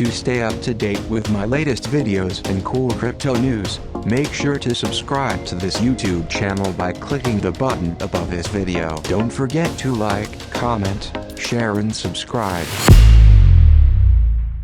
To stay up to date with my latest videos and cool crypto news, make sure to subscribe to this YouTube channel by clicking the button above this video. Don't forget to like, comment, share and subscribe.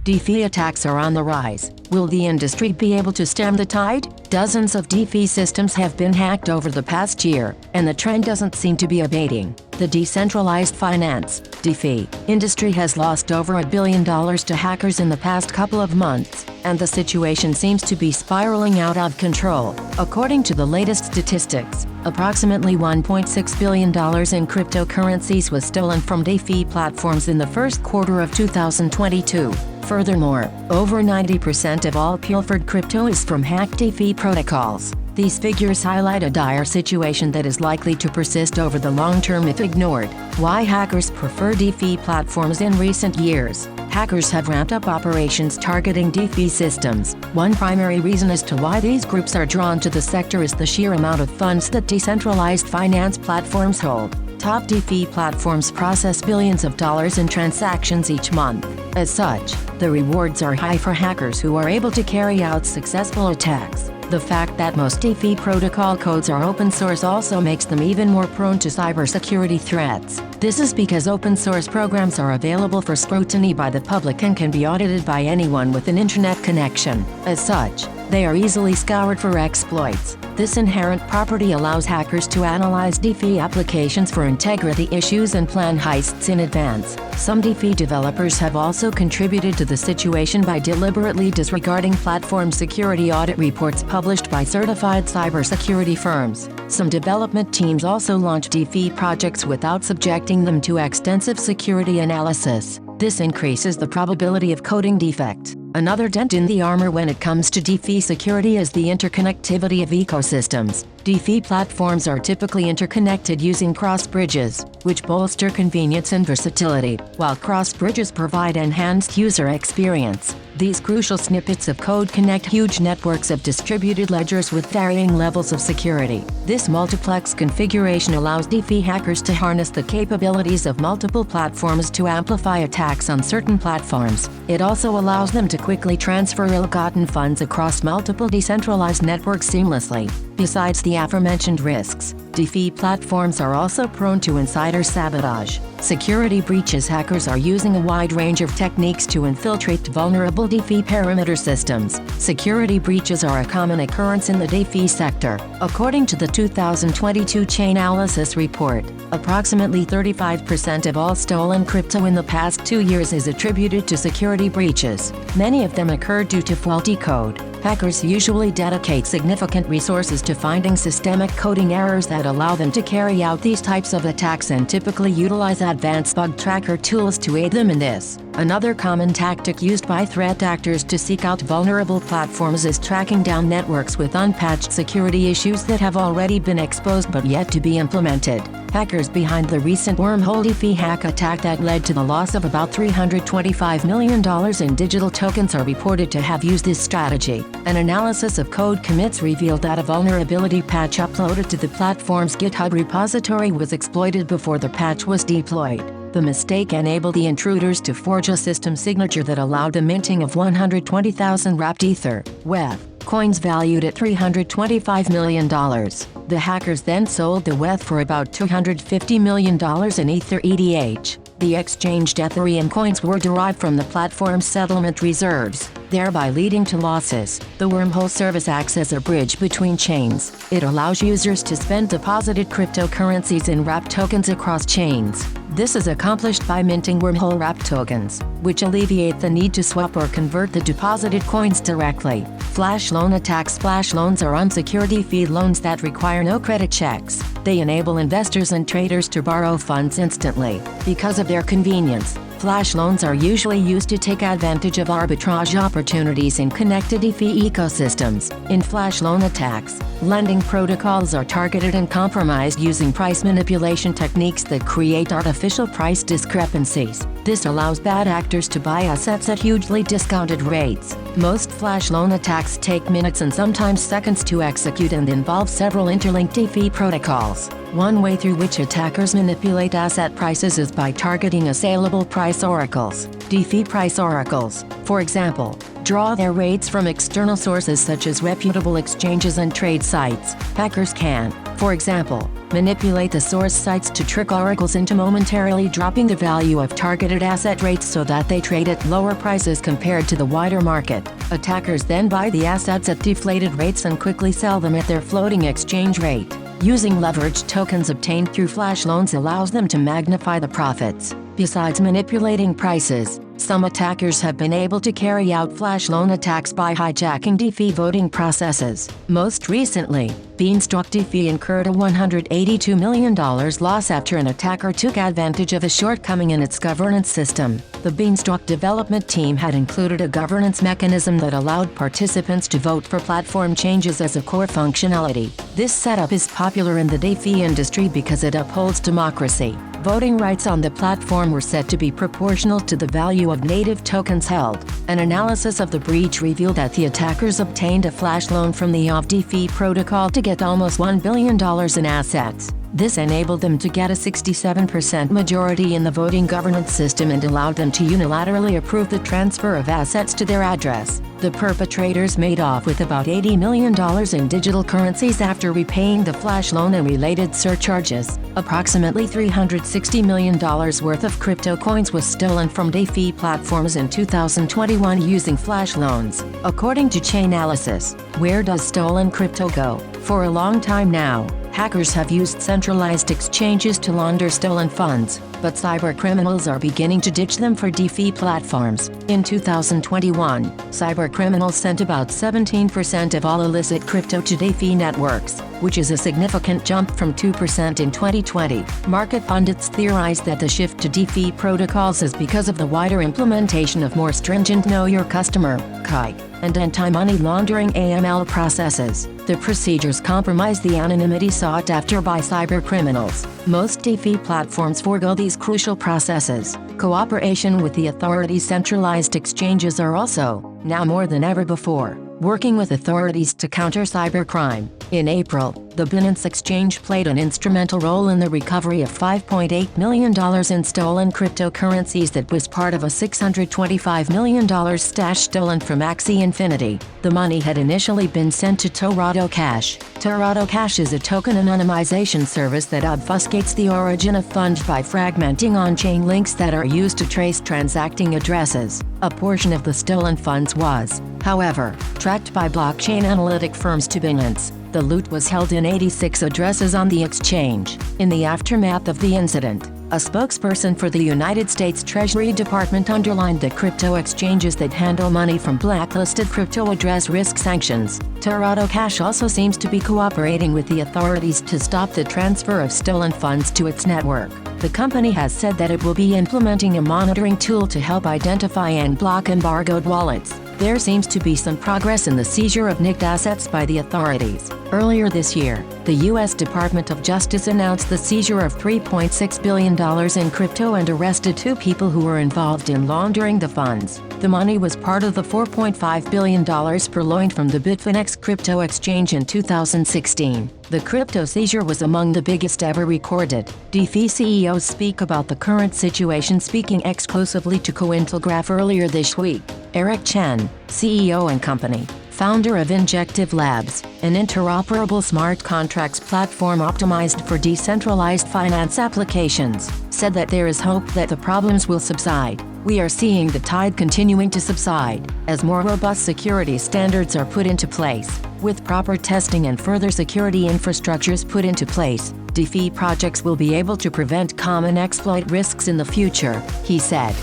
DeFi attacks are on the rise. Will the industry be able to stem the tide? Dozens of DeFi systems have been hacked over the past year, and the trend doesn't seem to be abating. The decentralized finance (DeFi) industry has lost over $1 billion to hackers in the past couple of months, and the situation seems to be spiraling out of control. According to the latest statistics, approximately $1.6 billion in cryptocurrencies was stolen from DeFi platforms in the first quarter of 2022. Furthermore, over 90% of all pilfered crypto is from hacked DeFi protocols. These figures highlight a dire situation that is likely to persist over the long term if ignored. Why hackers prefer DeFi platforms in recent years? Hackers have ramped up operations targeting DeFi systems. One primary reason as to why these groups are drawn to the sector is the sheer amount of funds that decentralized finance platforms hold. Top DeFi platforms process billions of dollars in transactions each month. As such, the rewards are high for hackers who are able to carry out successful attacks. The fact that most DeFi protocol codes are open source also makes them even more prone to cybersecurity threats. This is because open source programs are available for scrutiny by the public and can be audited by anyone with an internet connection. As such, they are easily scoured for exploits. This inherent property allows hackers to analyze DeFi applications for integrity issues and plan heists in advance. Some DeFi developers have also contributed to the situation by deliberately disregarding platform security audit reports published by certified cybersecurity firms. Some development teams also launch DeFi projects without subjecting them to extensive security analysis. This increases the probability of coding defects. Another dent in the armor when it comes to DeFi security is the interconnectivity of ecosystems. DeFi platforms are typically interconnected using cross bridges, which bolster convenience and versatility, while cross bridges provide enhanced user experience. These crucial snippets of code connect huge networks of distributed ledgers with varying levels of security. This multiplex configuration allows DeFi hackers to harness the capabilities of multiple platforms to amplify attacks on certain platforms. It also allows them to quickly transfer ill-gotten funds across multiple decentralized networks seamlessly. Besides the aforementioned risks, DeFi platforms are also prone to insider sabotage. Security breaches. Hackers are using a wide range of techniques to infiltrate vulnerable DeFi perimeter systems. Security breaches are a common occurrence in the DeFi sector. According to the 2022 Chainalysis report, approximately 35% of all stolen crypto in the past 2 years is attributed to security breaches. Many of them occurred due to faulty code. Hackers usually dedicate significant resources to finding systemic coding errors that allow them to carry out these types of attacks and typically utilize advanced bug tracker tools to aid them in this. Another common tactic used by threat actors to seek out vulnerable platforms is tracking down networks with unpatched security issues that have already been exposed but yet to be implemented. Hackers behind the recent wormhole DeFi hack attack that led to the loss of about $325 million in digital tokens are reported to have used this strategy. An analysis of code commits revealed that a vulnerability patch uploaded to the platform's GitHub repository was exploited before the patch was deployed. The mistake enabled the intruders to forge a system signature that allowed the minting of 120,000 wrapped Ether (WETH) coins valued at $325 million. The hackers then sold the WETH for about $250 million in Ether ETH. The exchanged Ethereum coins were derived from the platform's settlement reserves, thereby leading to losses. The wormhole service acts as a bridge between chains. It allows users to spend deposited cryptocurrencies in wrapped tokens across chains. This is accomplished by minting wormhole wrapped tokens, which alleviate the need to swap or convert the deposited coins directly. Flash loan attacks. Flash loans are unsecured DeFi loans that require no credit checks. They enable investors and traders to borrow funds instantly. Because of their convenience, flash loans are usually used to take advantage of arbitrage opportunities in connected DeFi ecosystems. In flash loan attacks, lending protocols are targeted and compromised using price manipulation techniques that create artificial price discrepancies. This allows bad actors to buy assets at hugely discounted rates. Most flash loan attacks take minutes and sometimes seconds to execute and involve several interlinked DeFi protocols. One way through which attackers manipulate asset prices is by targeting assailable price oracles. DeFi price oracles, for example, draw their rates from external sources such as reputable exchanges and trade sites. Hackers can, for example, manipulate the source sites to trick oracles into momentarily dropping the value of targeted asset rates so that they trade at lower prices compared to the wider market. Attackers then buy the assets at deflated rates and quickly sell them at their floating exchange rate. Using leveraged tokens obtained through flash loans allows them to magnify the profits. Besides manipulating prices, some attackers have been able to carry out flash loan attacks by hijacking DeFi voting processes. Most recently, Beanstalk DeFi incurred a $182 million loss after an attacker took advantage of a shortcoming in its governance system. The Beanstalk development team had included a governance mechanism that allowed participants to vote for platform changes as a core functionality. This setup is popular in the DeFi industry because it upholds democracy. Voting rights on the platform were set to be proportional to the value of native tokens held. An analysis of the breach revealed that the attackers obtained a flash loan from the DeFi protocol to get almost $1 billion in assets. This enabled them to get a 67% majority in the voting governance system and allowed them to unilaterally approve the transfer of assets to their address. The perpetrators made off with about $80 million in digital currencies after repaying the flash loan and related surcharges. Approximately $360 million worth of crypto coins was stolen from DeFi platforms in 2021 using flash loans. According to Chainalysis, where does stolen crypto go? For a long time now, hackers have used centralized exchanges to launder stolen funds, but cybercriminals are beginning to ditch them for DeFi platforms. In 2021, cybercriminals sent about 17% of all illicit crypto to DeFi networks, which is a significant jump from 2% in 2020. Market pundits theorize that the shift to DeFi protocols is because of the wider implementation of more stringent Know Your Customer (KYC) and anti-money laundering (AML) processes. The procedures compromise the anonymity sought after by cybercriminals. Most DeFi platforms forego these crucial processes. Cooperation with the authorities' centralized exchanges are also, now more than ever before, working with authorities to counter cybercrime. In April, the Binance exchange played an instrumental role in the recovery of $5.8 million in stolen cryptocurrencies that was part of a $625 million stash stolen from Axie Infinity. The money had initially been sent to Torado Cash. Torado Cash is a token anonymization service that obfuscates the origin of funds by fragmenting on-chain links that are used to trace transacting addresses. A portion of the stolen funds was, however, tracked by blockchain analytic firms to Binance. The loot was held in 86 addresses on the exchange. In the aftermath of the incident, a spokesperson for the United States Treasury Department underlined that crypto exchanges that handle money from blacklisted crypto address risk sanctions. Torado Cash also seems to be cooperating with the authorities to stop the transfer of stolen funds to its network. The company has said that it will be implementing a monitoring tool to help identify and block embargoed wallets. There seems to be some progress in the seizure of nicked assets by the authorities. Earlier this year, the U.S. Department of Justice announced the seizure of $3.6 billion in crypto and arrested 2 people who were involved in laundering the funds. The money was part of the $4.5 billion purloined from the Bitfinex crypto exchange in 2016. The crypto seizure was among the biggest ever recorded. DeFi CEOs speak about the current situation, speaking exclusively to Cointelegraph earlier this week. Eric Chen, CEO and company, founder of Injective Labs, an interoperable smart contracts platform optimized for decentralized finance applications, said that there is hope that the problems will subside. We are seeing the tide continuing to subside, as more robust security standards are put into place. With proper testing and further security infrastructures put into place, DeFi projects will be able to prevent common exploit risks in the future, he said.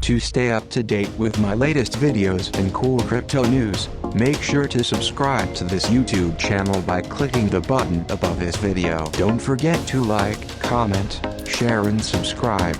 To stay up to date with my latest videos and cool crypto news, make sure to subscribe to this YouTube channel by clicking the button above this video. Don't forget to like, comment, share and subscribe.